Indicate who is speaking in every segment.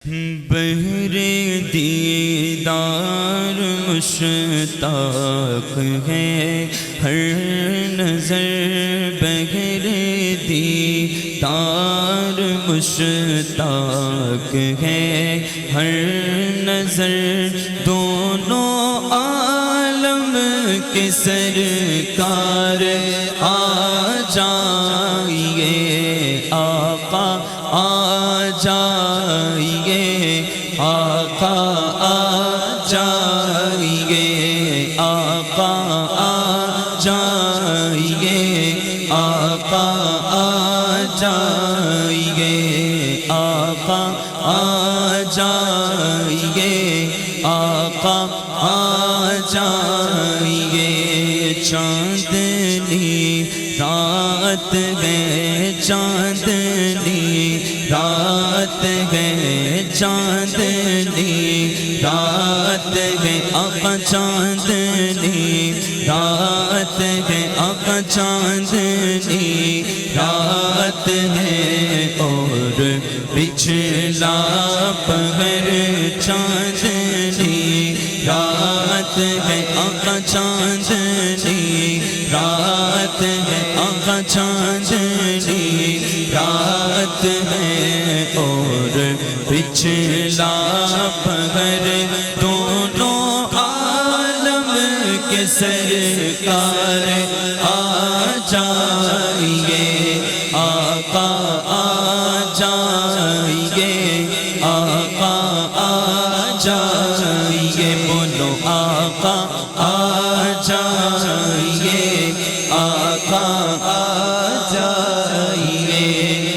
Speaker 1: بہر دیدار مشتاق ہے ہر نظر، بہر دیدار مشتاق ہے ہر نظر، دونوں عالم کے سرکار آ جائیے، آقا آ جائیے، آقا آ جائیے، آقا آ جائیے، آقا آ جائیے، آقا آ جائیے، آقا آ جائیے۔ چاندنی رات ہے، چاندنی رات ہے، چاندنی رات ہے، آقا چاندنی رات ہے، آقا چاندنی رات ہے، اور پچھلا پہر چاندنی رات ہے، آقا چاندنی رات ہے، آقا چاندنی رات ہے، اور پچھلا پہر، دونوں عالم کے سرکار آ جائیے، آقا آ جائیے، آقا آ جائیے، بولو آقا آ جائیے، آقا آ جائیے۔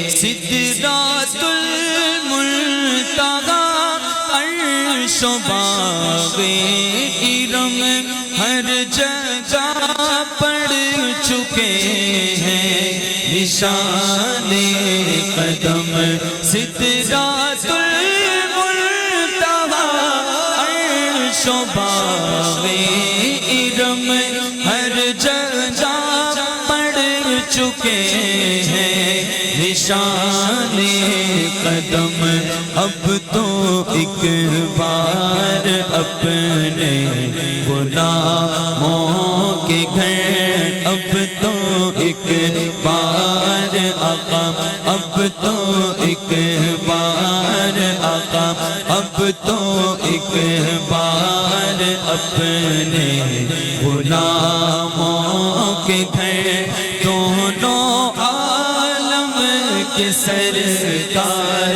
Speaker 1: سدرات المنتہا، عرش و باغ ارم ہر جگہ پڑ چکے ہیں نشان قدم، سدرات المنتہا، عرش و باغ ارم ہر جگہ پڑ چکے ہیں نشان قدم، اب تو ایک بار اپنے غلاموں کے گھر، اب تو ایک بار آقا، اب تو ایک بار آقا، اب تو ایک بار اپنے غلاموں کے گھر، دونوں عالم کے سرکار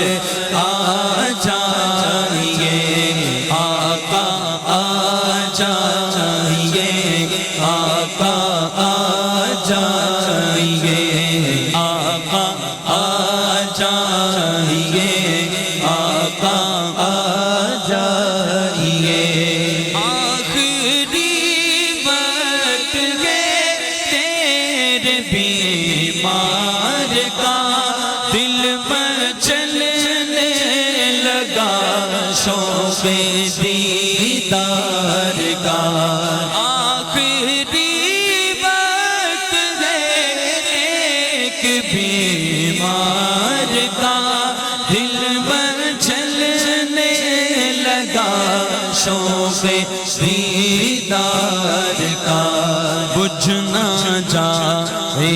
Speaker 1: آ جائیے، آقا آ جائیے، آقا آ جائیے، آقا آ جائیے، آقا آ جائیے۔ آخری وقت ہے تیرے بیمار کا، دل مچلنے لگا شوق دیدار کا، آخری وقت ہے ایک بیمار کا، دل مچلنے لگا شوق دیدار کا، بجھ نہ جائے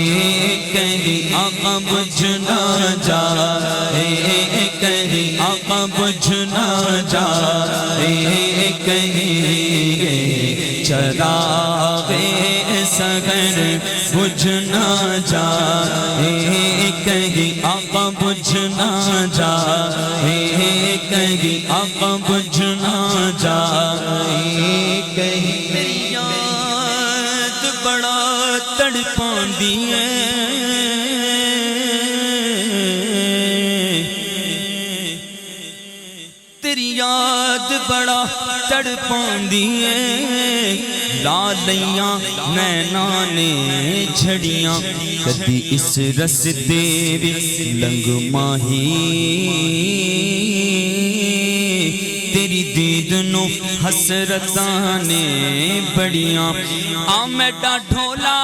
Speaker 1: کہیں آقا، بجھ نہ جائے کہیں آقا، بجھ نہ جائے کہیں چراغ سحر، بجھ نہ جائے کہیں آقا، بجھ نہ جائے کہیں آقا، بجھ نہ جائے کہیں۔ میری یاد بڑا تڑپاندی ہے، تیری یاد بڑا تڑپاندی ہے، لالیاں نینا نے جھڑیاں، کدی اس رستے وچ لنگ ماہی، تیری دید نو حسرتاں نے بڑیاں، آ میڈا ڈھولا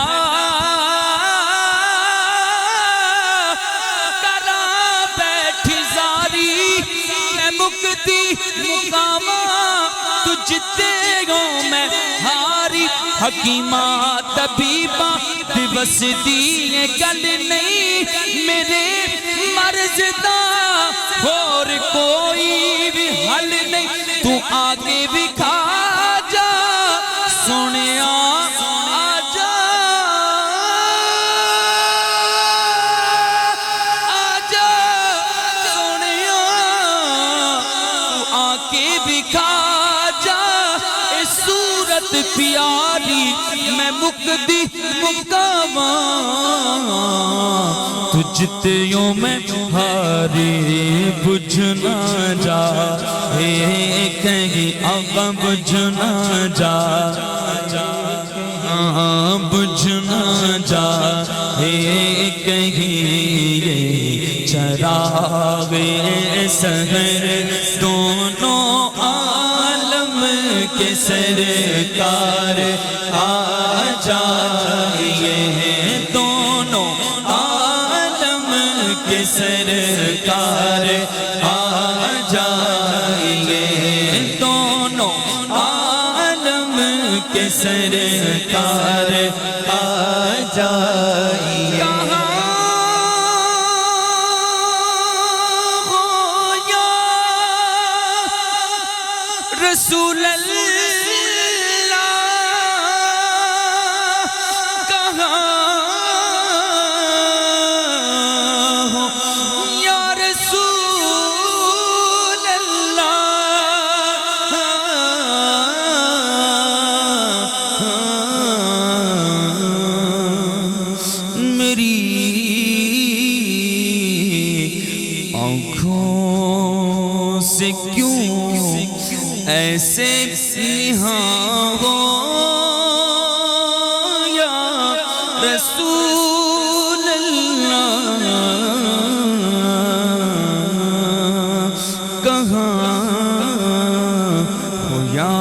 Speaker 1: کراں بیٹھی زاری، میں مک مکتی مقامہ تجھ تیروں میں ہاری حکیمہ طبیبہ دیوس دیئے گل نہیں میرے مرض دا اور کوئی بھی حل نہیں تو آگے بھی کھا جا سونے آجا آجا سونے تو آگے بھی کھا جا اے صورت پیاری میں مقدی مقامہ تجھ تیوں میں ہاری بجھنا جا کہیں آقا بجھنا جا بجھنا جا کہیں چراغ سحر دونوں عالم کے سرکار آ جائیے دونوں عالم کے سرکار آ جائیے دونوں عالم کے سرکار آ جائیے رسول اللہ کہاں ہو یا رسول اللہ میری آنکھوں سے کیوں ایسے نہاں ہو یا رسول اللہ کہاں ہو یا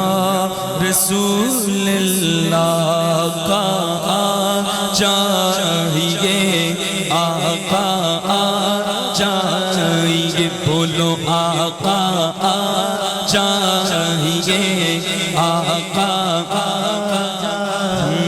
Speaker 1: رسول اللہ کا چاہیے آقا چاہیے بولو آقا چاہیے آقا